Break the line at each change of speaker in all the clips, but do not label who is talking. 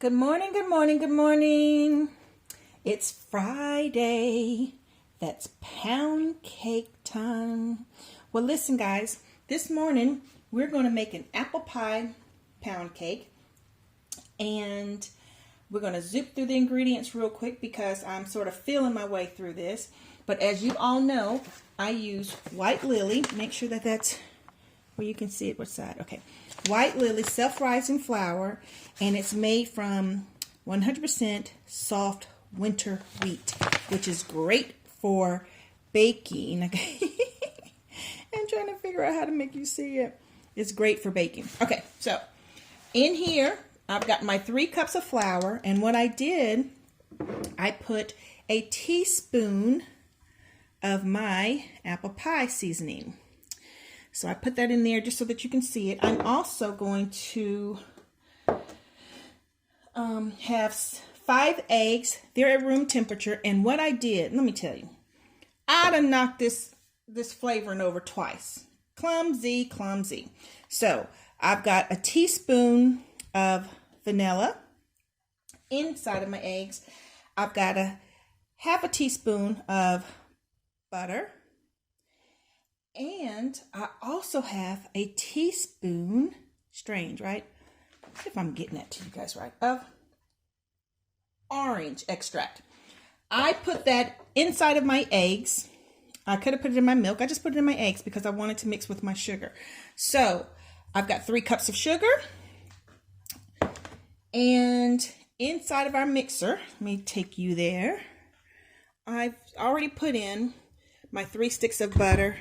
Good morning, good morning, good morning. It's Friday. That's pound cake time. Well, listen, guys. This morning, we're going to make an apple pie pound cake. And we're going to zip through the ingredients real quick because I'm sort of feeling my way through this. But as you all know, I use White Lily. Make sure that that's where you can see it. Which side? Okay. White Lily self-rising flour, and it's made from 100% soft winter wheat, which is great for baking. Okay. I'm trying to figure out how to make you see it. It's great for baking. Okay, so in here, I've got my 3 cups of flour, and what I did, I put a teaspoon of my apple pie seasoning. So I put that in there just so that you can see it. I'm also going to have 5 eggs. They're at room temperature. And what I did, let me tell you, I'd have knocked this flavoring over twice. Clumsy, clumsy. So I've got a teaspoon of vanilla inside of my eggs. I've got a half a teaspoon of butter. And I also have a teaspoon, strange, right? If I'm getting that to you guys right, of orange extract. I put that inside of my eggs. I could have put it in my milk. I just put it in my eggs because I wanted to mix with my sugar. So I've got 3 cups of sugar. And inside of our mixer, let me take you there. I've already put in my 3 sticks of butter.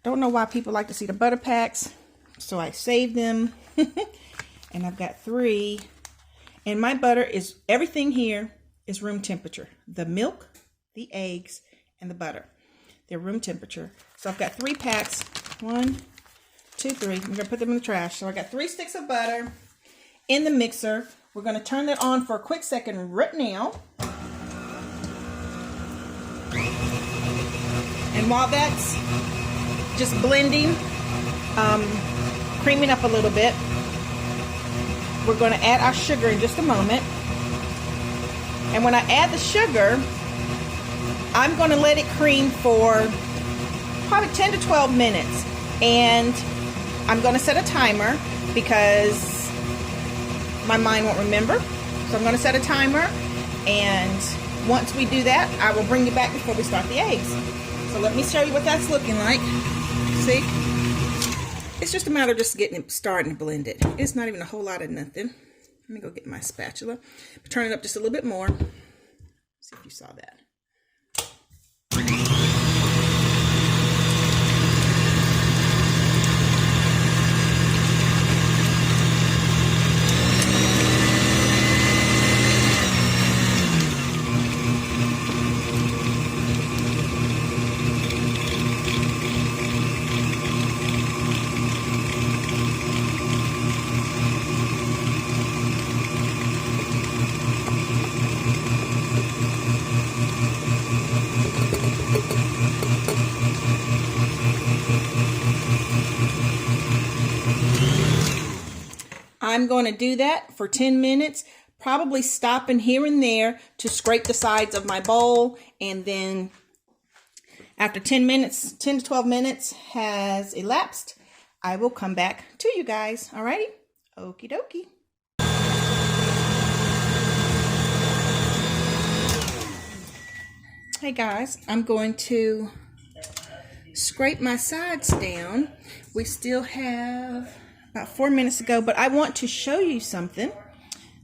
Don't know why people like to see the butter packs, so I saved them. And I've got 3. And my butter is, everything here is room temperature. The milk, the eggs, and the butter. They're room temperature. So I've got 3 packs. 1, 2, 3. I'm going to put them in the trash. So I got 3 sticks of butter in the mixer. We're going to turn that on for a quick second right now. And while that's just blending, creaming up a little bit, we're going to add our sugar in just a moment. And when I add the sugar, I'm going to let it cream for probably 10 to 12 minutes. And I'm going to set a timer because my mind won't remember. So I'm going to set a timer. And once we do that, I will bring you back before we start the eggs. So let me show you what that's looking like. See? It's just a matter of just getting it starting to blend it. It's not even a whole lot of nothing. Let me go get my spatula. Turn it up just a little bit more. See if you saw that. I'm going to do that for 10 minutes, probably stopping here and there to scrape the sides of my bowl. And then after 10 minutes, 10 to 12 minutes has elapsed, I will come back to you guys. Alrighty? Okie dokie. Hey guys, I'm going to scrape my sides down. We still have about 4 minutes to go, but I want to show you something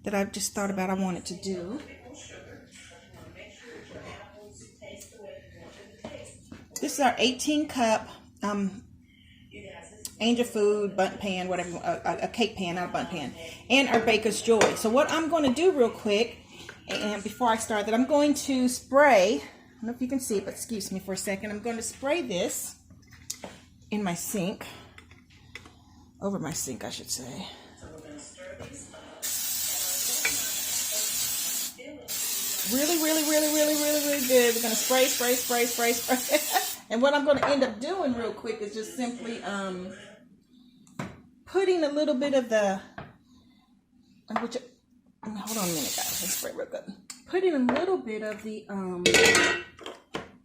that I've just thought about I wanted to do. This is our 18 cup Angel Food bundt pan, whatever, a cake pan, not a bundt pan, and our Baker's Joy. So what I'm going to do real quick, and before I start that, I'm going to spray, I don't know if you can see it, but excuse me for a second, I'm going to spray this in my sink. Over my sink, I should say. Really, really, really, really, really, really good. We're going to spray, spray, spray, spray, spray. And what I'm going to end up doing real quick is just simply putting a little bit of the, which hold on a minute, guys. Let's spray real good. Put in a little bit of the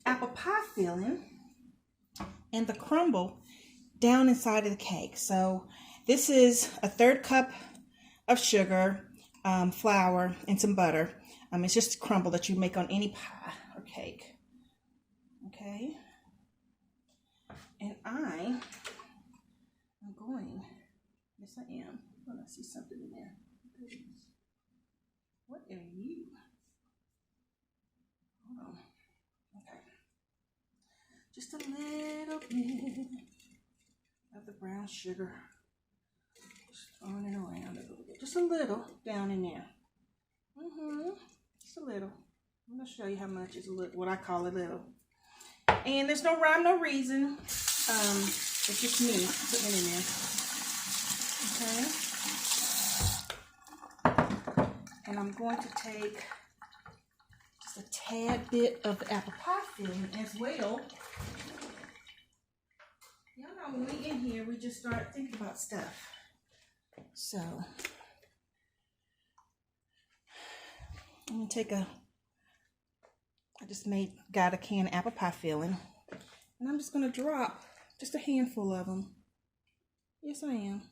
apple pie filling and the crumble down inside of the cake. So this is a 1/3 cup of sugar, flour, and some butter. It's just crumble that you make on any pie or cake. Okay. And I am going, yes I am. Oh, I see something in there. What are you? Hold on. Okay. Just a little bit of the brown sugar. Just throwing it around a little bit. Just a little down in there. Just a little. I'm going to show you how much is a little, what I call a little. And there's no rhyme, no reason. It's just me putting it in there. Okay. And I'm going to take just a tad bit of the apple pie filling as well. Y'all know when we in here, we just start thinking about stuff. So I'm gonna take I just got a can of apple pie filling, and I'm just gonna drop just a handful of them. Yes, I am.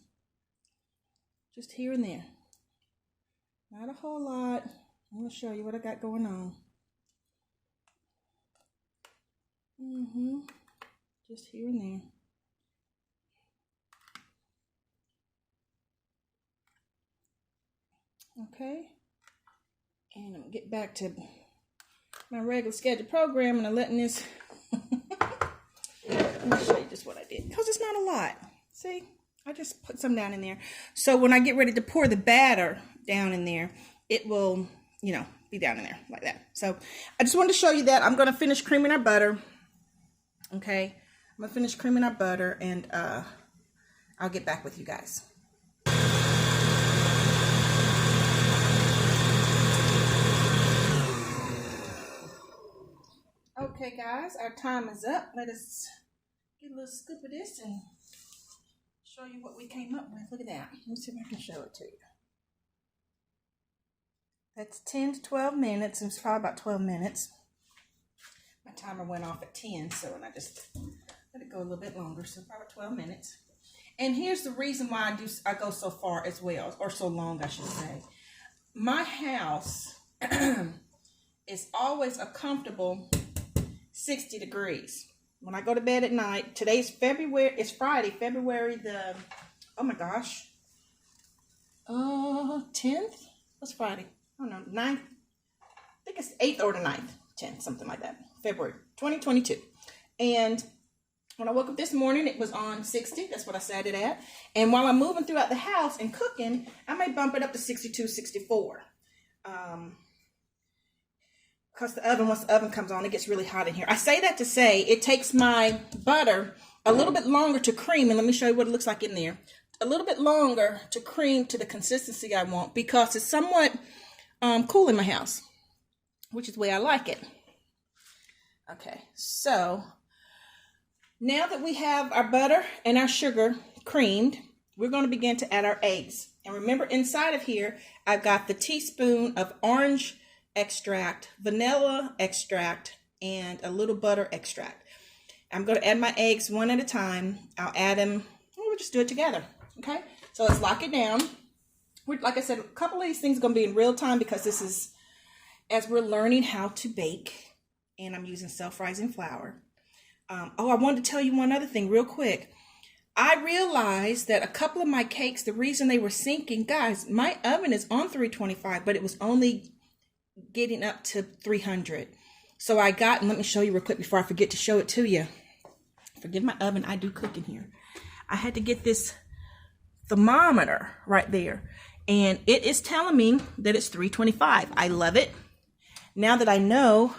Just here and there. Not a whole lot. I'm gonna show you what I got going on. Just here and there. Okay. And I'm gonna get back to my regular scheduled program, and I'm letting this let me show you just what I did, because it's not a lot. See, I just put some down in there, so when I get ready to pour the batter down in there, it will, you know, be down in there like that. So I just wanted to show you that. I'm going to finish creaming our butter. Okay, I'm gonna finish creaming our butter, and I'll get back with you guys. Okay guys, our time is up. Let us get a little scoop of this and show you what we came up with. Look at that. Let me see if I can show it to you. That's 10 to 12 minutes. It's probably about 12 minutes. My timer went off at 10, so I just let it go a little bit longer, so probably 12 minutes. And here's the reason why I go so far as well, or so long I should say. My house is always a comfortable 60 degrees. When I go to bed at night, today's February, it's Friday, February the, oh my gosh, 10th? What's Friday? I don't know, 9th? I think it's 8th or the 9th, 10th, something like that. February 2022. And when I woke up this morning, it was on 60. That's what I set it at. And while I'm moving throughout the house and cooking, I may bump it up to 62, 64. Because the oven, once the oven comes on, it gets really hot in here. I say that to say it takes my butter a little bit longer to cream. And let me show you what it looks like in there. A little bit longer to cream to the consistency I want, because it's somewhat cool in my house, which is the way I like it. Okay, so now that we have our butter and our sugar creamed, we're going to begin to add our eggs. And remember, inside of here, I've got the teaspoon of orange extract, vanilla extract, and a little butter extract. I'm going to add my eggs one at a time. I'll add them, we'll just do it together. Okay, so let's lock it down. Like I said, a couple of these things are going to be in real time, because this is as we're learning how to bake, and I'm using self-rising flour. Oh, I wanted to tell you one other thing real quick. I realized that a couple of my cakes, the reason they were sinking, guys, my oven is on 325, but it was only getting up to 300. So I got, and let me show you real quick before I forget to show it to you. Forgive my oven, I do cook in here. I had to get this thermometer right there, and it is telling me that it's 325. I love it. Now that I know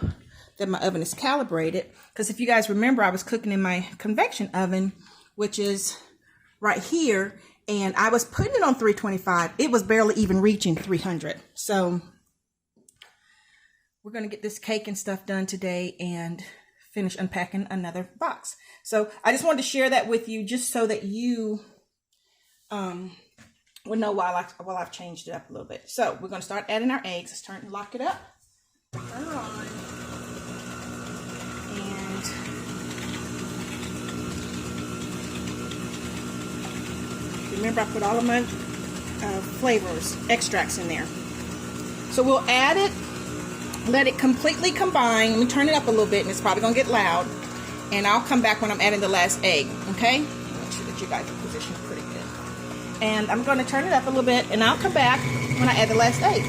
that my oven is calibrated, because if you guys remember, I was cooking in my convection oven, which is right here, and I was putting it on 325. It was barely even reaching 300. So we're going to get this cake and stuff done today and finish unpacking another box. So I just wanted to share that with you, just so that you we'll know while I've changed it up a little bit. So we're going to start adding our eggs. Let's turn and lock it up. Turn it on. And remember, I put all of my flavors, extracts in there. So we'll add it, let it completely combine. Let me turn it up a little bit, and it's probably going to get loud. And I'll come back when I'm adding the last egg, okay? Make sure that you guys are positioned pretty good. And I'm going to turn it up a little bit, and I'll come back when I add the last egg.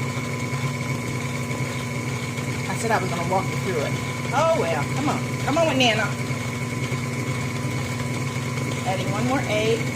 I said I was going to walk you through it. Oh, well, come on. Come on with Nana. Adding one more egg.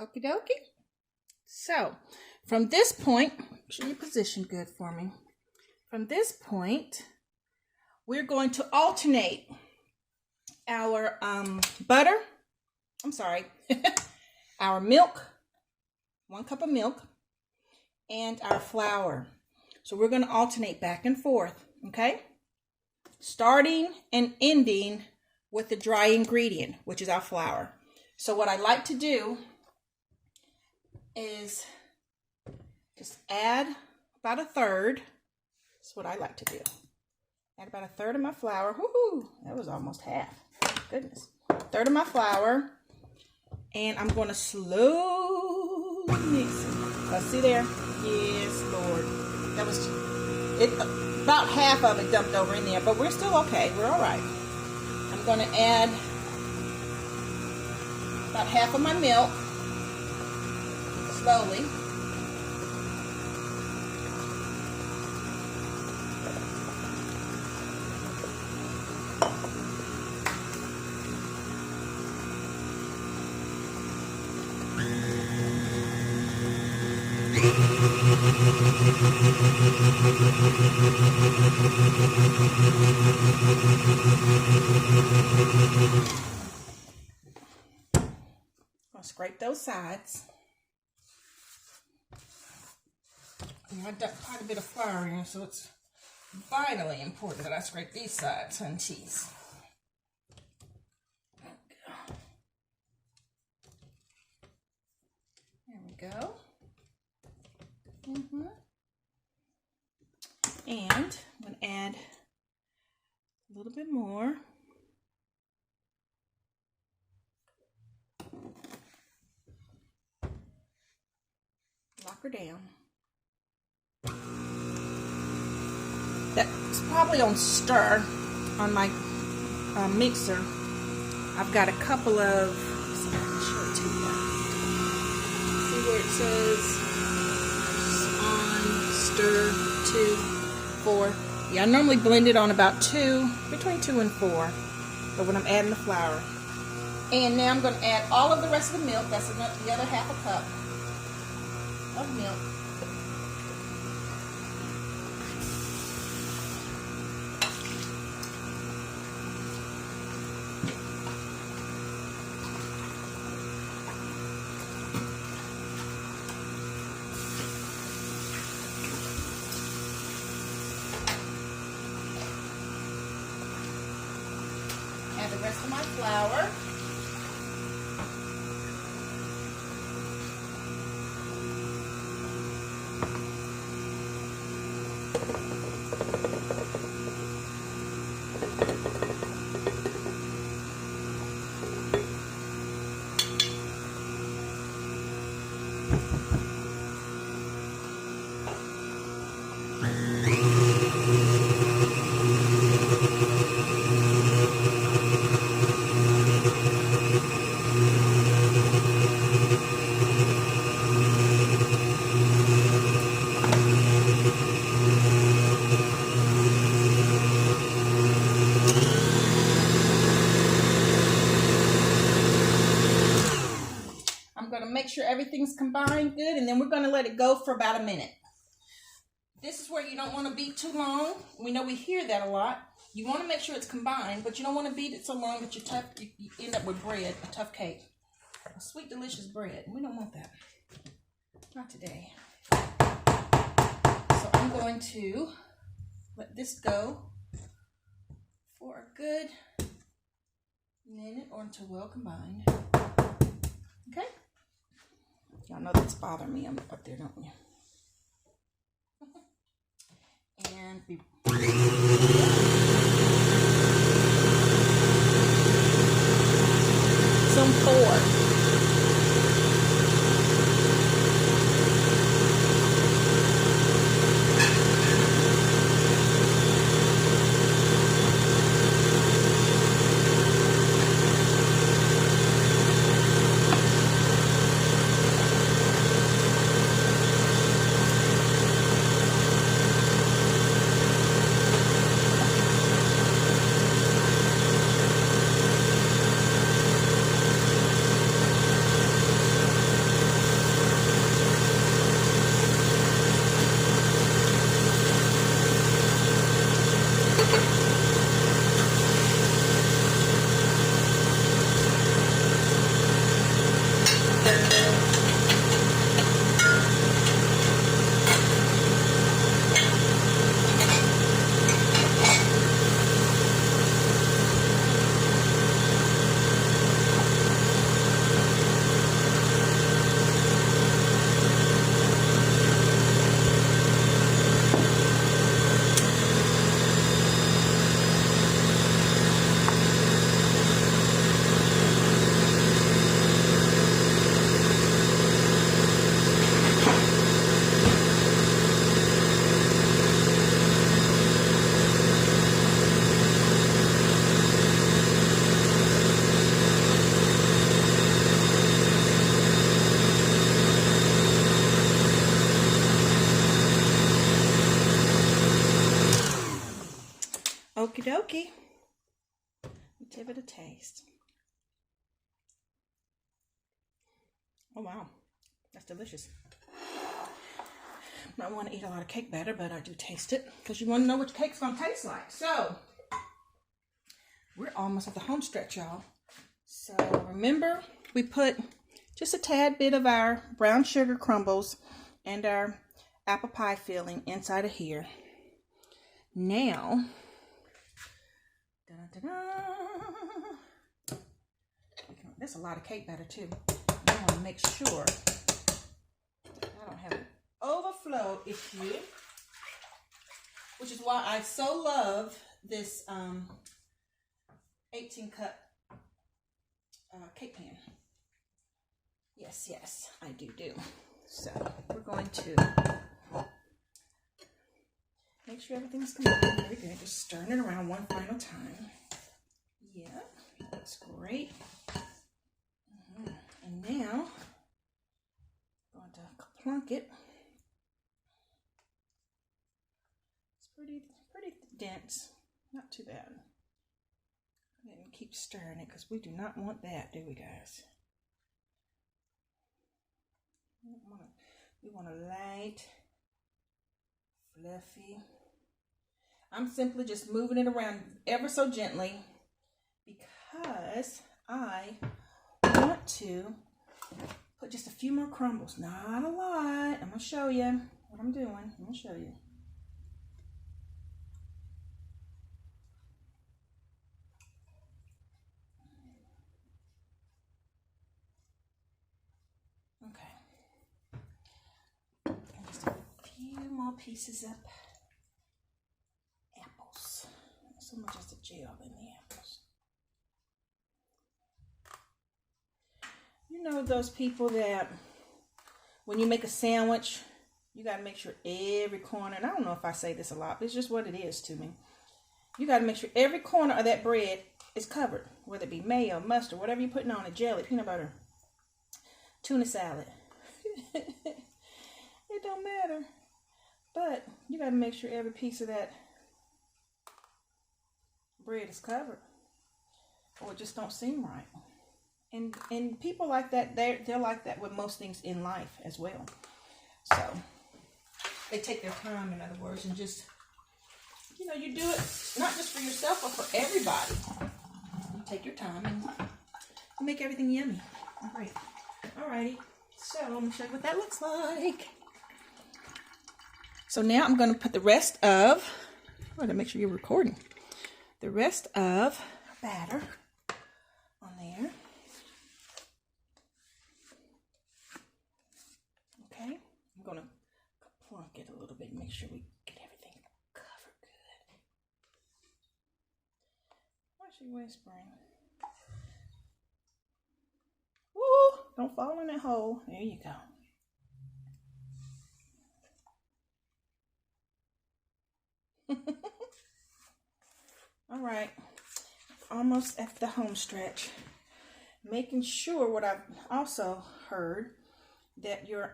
Okie dokie. So from this point, make sure you position good for me. From this point, we're going to alternate our butter. I'm sorry, our milk, 1 cup of milk, and our flour. So we're going to alternate back and forth, okay? Starting and ending with the dry ingredient, which is our flour. So what I like to do is just add about a third. That's what I like to do. Add about a third of my flour. Woohoo! That was almost half. Goodness. A third of my flour. And I'm going to slowly mix it. See there? Yes, Lord. That was it. About half of it dumped over in there, but we're still okay. We're all right. I'm going to add about half of my milk. Slowly. I'll scrape those sides. I dumped quite a bit of flour in, so it's vitally important that I scrape these sides and cheese. There we go. And I'm going to add a little bit more. knock her down. That's probably on stir on my mixer. I've got a couple of, see if I can show it to you. See where it says on stir 2, 4. Yeah, I normally blend it on about 2, between 2 and 4. But when I'm adding the flour. And now I'm going to add all of the rest of the milk. That's enough, the other half a cup of milk. Add the rest of my flour. Make sure everything's combined good, and then we're going to let it go for about a minute. This is where you don't want to beat too long. We know we hear that a lot. You want to make sure it's combined, but you don't want to beat it so long that you end up with bread, a tough cake, a sweet, delicious bread. We don't want that. Not today. So I'm going to let this go for a good minute or until well combined. Okay? Y'all know that's bothering me up there, don't you? And be some 4. Okie dokie. Give it a taste. Oh wow, that's delicious. I don't want to eat a lot of cake batter, but I do taste it because you want to know what your cake's gonna taste like. So we're almost at the home stretch, y'all. So remember, we put just a tad bit of our brown sugar crumbles and our apple pie filling inside of here. Now, that's a lot of cake batter too. I want to make sure I don't have an overflow issue, which is why I so love this 18 cup cake pan. Yes, I do. So we're going to make sure everything's combined. Very good. Just stirring it around one final time. Yeah, that's great. And now I'm going to plunk it. It's pretty dense. Not too bad. And keep stirring it because we do not want that, do we, guys? We want a light, fluffy. I'm simply just moving it around ever so gently because I want to put just a few more crumbles. Not a lot. I'm going to show you what I'm doing. I'm going to show you. More pieces of apples. Not so much as the gel in the apples. You know those people that when you make a sandwich, you got to make sure every corner, and I don't know if I say this a lot, but it's just what it is to me. You got to make sure every corner of that bread is covered, whether it be mayo, mustard, whatever you're putting on it, jelly, peanut butter, tuna salad. It don't matter. But you got to make sure every piece of that bread is covered, or it just don't seem right. And people like that, they're like that with most things in life as well. So they take their time, in other words, and just, you know, you do it not just for yourself, but for everybody. You take your time and you make everything yummy. Great. Alrighty. So I'm gonna show you what that looks like. So now I'm going to put the rest of, I want to make sure you're recording, the rest of batter on there. Okay, I'm going to plunk it a little bit, make sure we get everything covered good. Why is she whispering? Woo! Don't fall in that hole. There you go. All right, almost at the home stretch. Making sure, what I've also heard, that your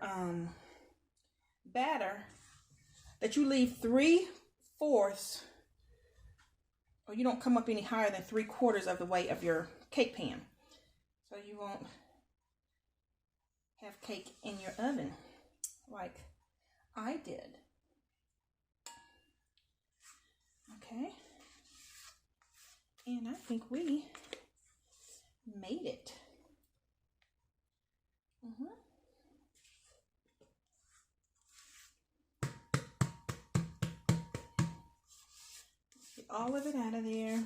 batter, that you leave 3/4, or you don't come up any higher than 3/4 of the weight of your cake pan, so you won't have cake in your oven like I did. Okay, and I think we made it. Get all of it out of there.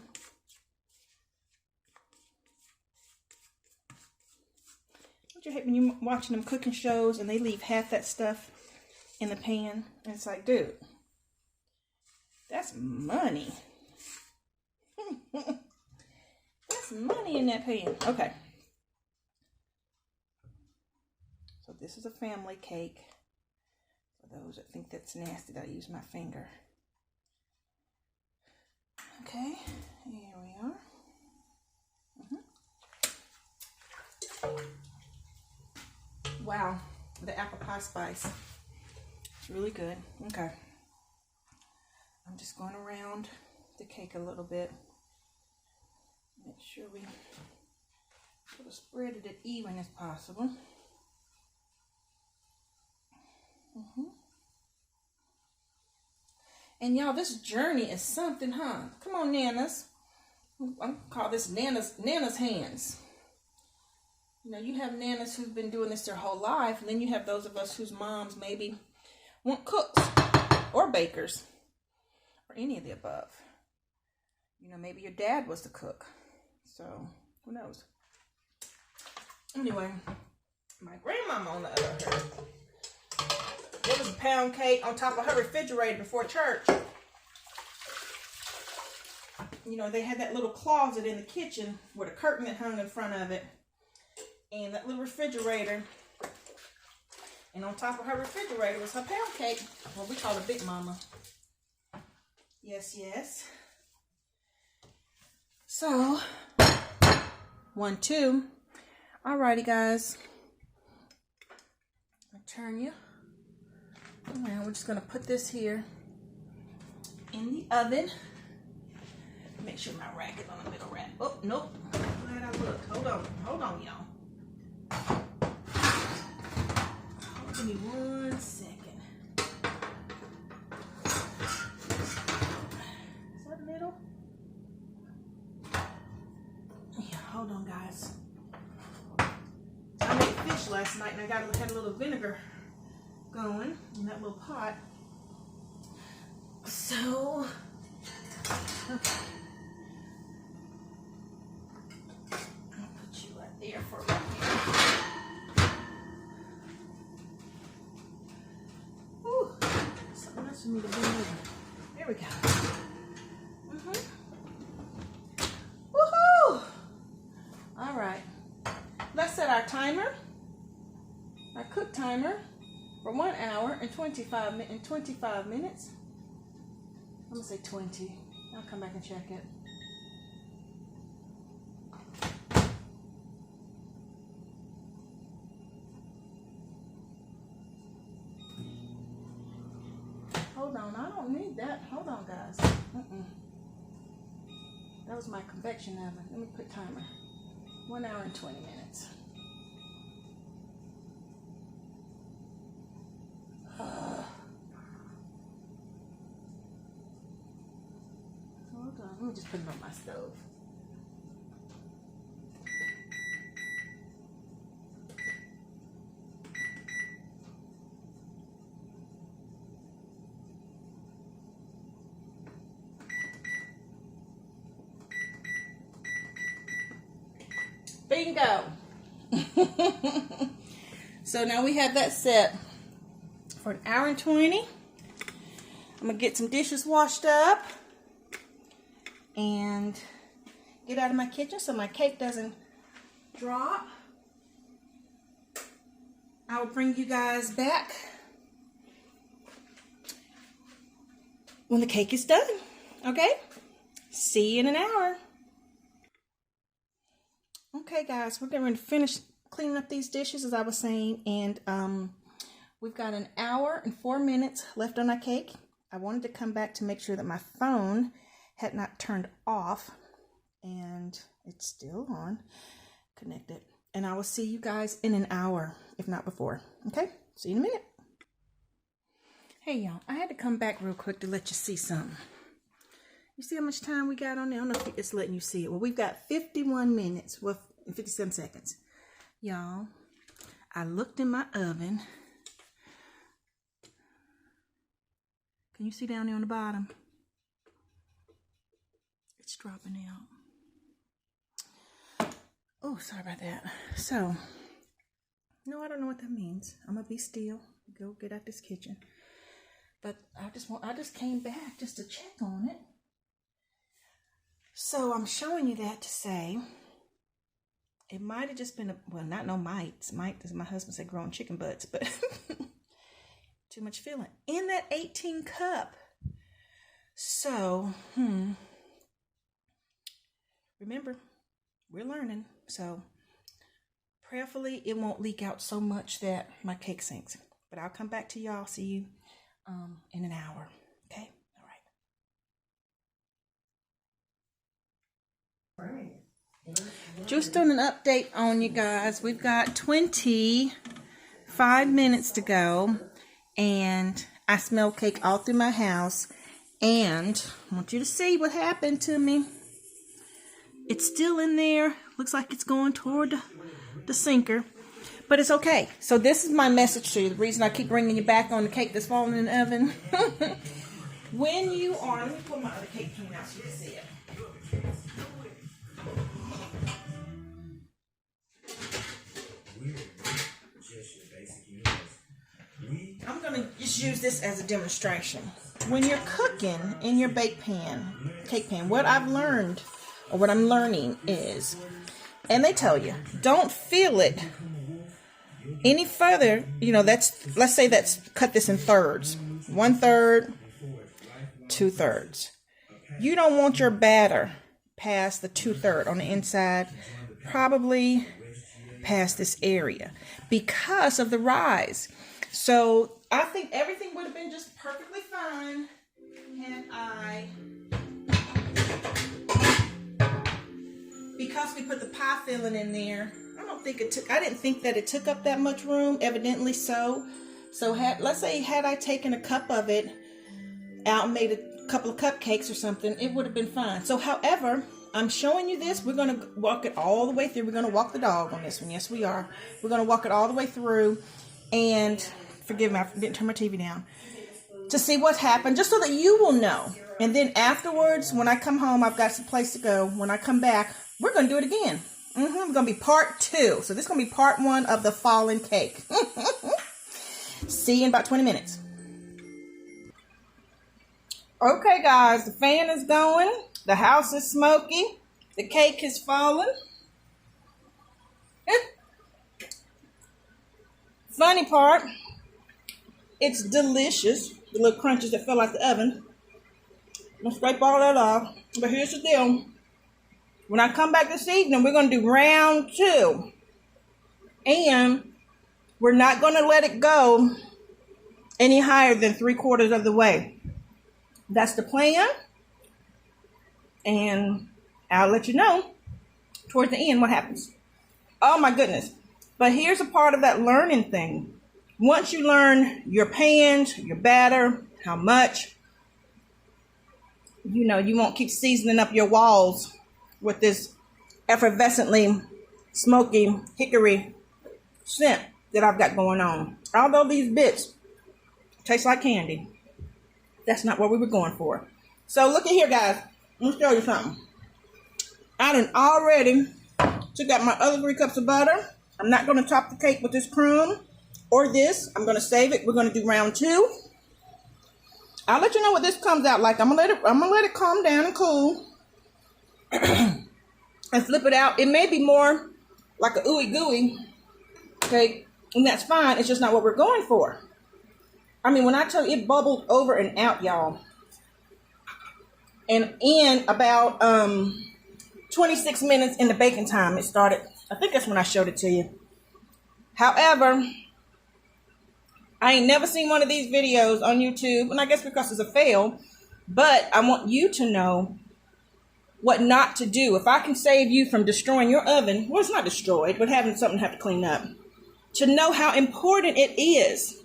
Don't you hate when you're watching them cooking shows and they leave half that stuff in the pan? And it's like, dude, that's money. That's money in that pan. Okay. So this is a family cake. For those that think that's nasty, I use my finger. Okay, here we are. Wow, the apple pie spice. It's really good. Okay. I'm just going around the cake a little bit. Make sure we sort of spread it as even as possible. And y'all, this journey is something, huh? Come on, Nanas. I'm gonna call this Nana's hands. You know, you have Nanas who've been doing this their whole life, and then you have those of us whose moms maybe weren't cooks or bakers or any of the above. You know, maybe your dad was the cook. So, who knows? Anyway, my grandmama on the other hand, there was a pound cake on top of her refrigerator before church. You know, they had that little closet in the kitchen with a curtain that hung in front of it. And that little refrigerator And on top of her refrigerator was her pound cake, what we call a Big Mama. Yes, yes. So, 1, 2. Alrighty, guys. I'll turn you around. We're just gonna put this here in the oven. Make sure my rack is on the middle rack. Oh, nope. Glad I looked. Hold on, y'all. Give me 1 second. Is that middle? Yeah, hold on, guys. I made fish last night and I had a little vinegar going in that little pot. So, okay. I'll put you right there for right here. Ooh, something else for me to bring over. There we go. Woohoo! All right. Let's set our timer, our cook timer, for 1 hour and 25 minutes. I'm gonna say 20. I'll come back and check it. Hold on, I don't need that. Hold on, guys. That was my convection oven. Let me put timer. 1 hour and 20 minutes. Hold on, let me just put it on my stove. Bingo! So now we have that set for 1 hour and 20. I'm gonna get some dishes washed up and get out of my kitchen so my cake doesn't drop. I will bring you guys back when the cake is done. Okay? See you in an hour. Okay, guys, we're going to finish cleaning up these dishes, as I was saying, and we've got 1 hour and 4 minutes left on our cake. I wanted to come back to make sure that my phone had not turned off, and it's still on, connected. And I will see you guys in an hour, if not before. Okay, see you in a minute. Hey, y'all, I had to come back real quick to let you see something. You see how much time we got on there? I don't know if it's letting you see it. Well, we've got 51 minutes, well, 57 seconds. Y'all, I looked in my oven. Can you see down there on the bottom? It's dropping out. Oh, sorry about that. So, no, I don't know what that means. I'm gonna be still. Go get out this kitchen. But I just came back just to check on it. So I'm showing you that to say it might have just been well, not no mites. Mite, as my husband said, growing chicken butts, but too much filling in that 18 cup. So, remember, we're learning. So, prayerfully, it won't leak out so much that my cake sinks. But I'll come back to y'all. See you in an hour. Okay? All right. Just doing an update on you guys. We've got 25 minutes to go. And I smell cake all through my house. And I want you to see what happened to me. It's still in there. Looks like it's going toward the sinker. But it's okay. So this is my message to you. The reason I keep bringing you back on the cake that's falling in the oven. When you are... Let me pull my other cake pan out so you can see it. I'm going to just use this as a demonstration. When you're cooking in your cake pan, what I've learned, or what I'm learning is, and they tell you, don't fill it any further, let's say cut this in thirds. 1/3, 2/3. You don't want your batter past the 2/3 on the inside, probably past this area because of the rise. So I think everything would have been just perfectly fine because we put the pie filling in there. I didn't think that it took up that much room, evidently so. So let's say had I taken a cup of it out and made a couple of cupcakes or something, it would have been fine. So however, I'm showing you this. We're going to walk it all the way through. We're going to walk the dog on this one. Yes, we are. We're going to walk it all the way through. And forgive me, I didn't turn my TV down. To see what happened, just so that you will know. And then afterwards, when I come home, I've got some place to go. When I come back, we're going to do it again. It's going to be part 2. So this is going to be part 1 of the fallen cake. See you in about 20 minutes. Okay, guys, the fan is going. The house is smoky. The cake is fallen. Funny part, it's delicious. The little crunches that fell out the oven. I'm going to scrape all that off. But here's the deal. When I come back this evening, we're going to do round 2. And we're not going to let it go any higher than 3/4 of the way. That's the plan. And I'll let you know towards the end what happens. Oh my goodness. But here's a part of that learning thing. Once you learn your pans, your batter, how much, you won't keep seasoning up your walls with this effervescently smoky hickory scent that I've got going on. Although these bits taste like candy, that's not what we were going for. So look at here, guys. Let me show you something. I done already took out my other 3 cups of butter. I'm not going to top the cake with this crumb or this. I'm going to save it. We're going to do round 2. I'll let you know what this comes out like. I'm gonna let it calm down and cool. And flip it out. It may be more like a ooey gooey cake, and that's fine. It's just not what we're going for. I mean, when I tell you it bubbled over and out, y'all. And in about 26 minutes in the baking time, it started. I think that's when I showed it to you. However, I ain't never seen one of these videos on YouTube, and I guess because it's a fail, but I want you to know what not to do. If I can save you from destroying your oven, well, it's not destroyed, but having something to have to clean up, to know how important it is,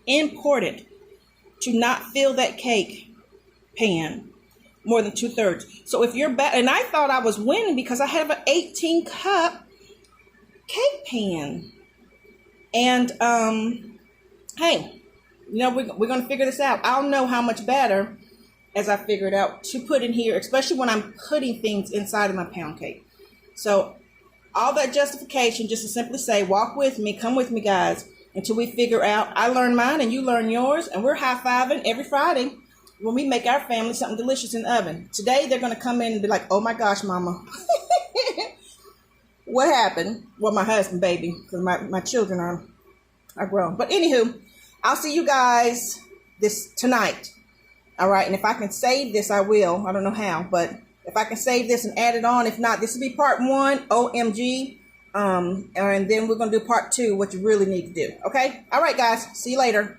to not fill that cake pan more than 2/3. So if you're back, and I thought I was winning because I have an 18-cup cake pan. And, hey, we're going to figure this out. I'll know how much batter, as I figure it out, to put in here, especially when I'm putting things inside of my pound cake. So all that justification just to simply say, walk with me, come with me, guys, until we figure out. I learn mine and you learn yours, and we're high-fiving every Friday when we make our family something delicious in the oven. Today, they're going to come in and be like, oh my gosh, Mama. What happened? Well, my husband, baby, because my children are grown. But anywho, I'll see you guys tonight. All right, and if I can save this, I will. I don't know how, but if I can save this and add it on, if not, this will be part 1, OMG. And then we're going to do part 2, what you really need to do. Okay? All right, guys. See you later.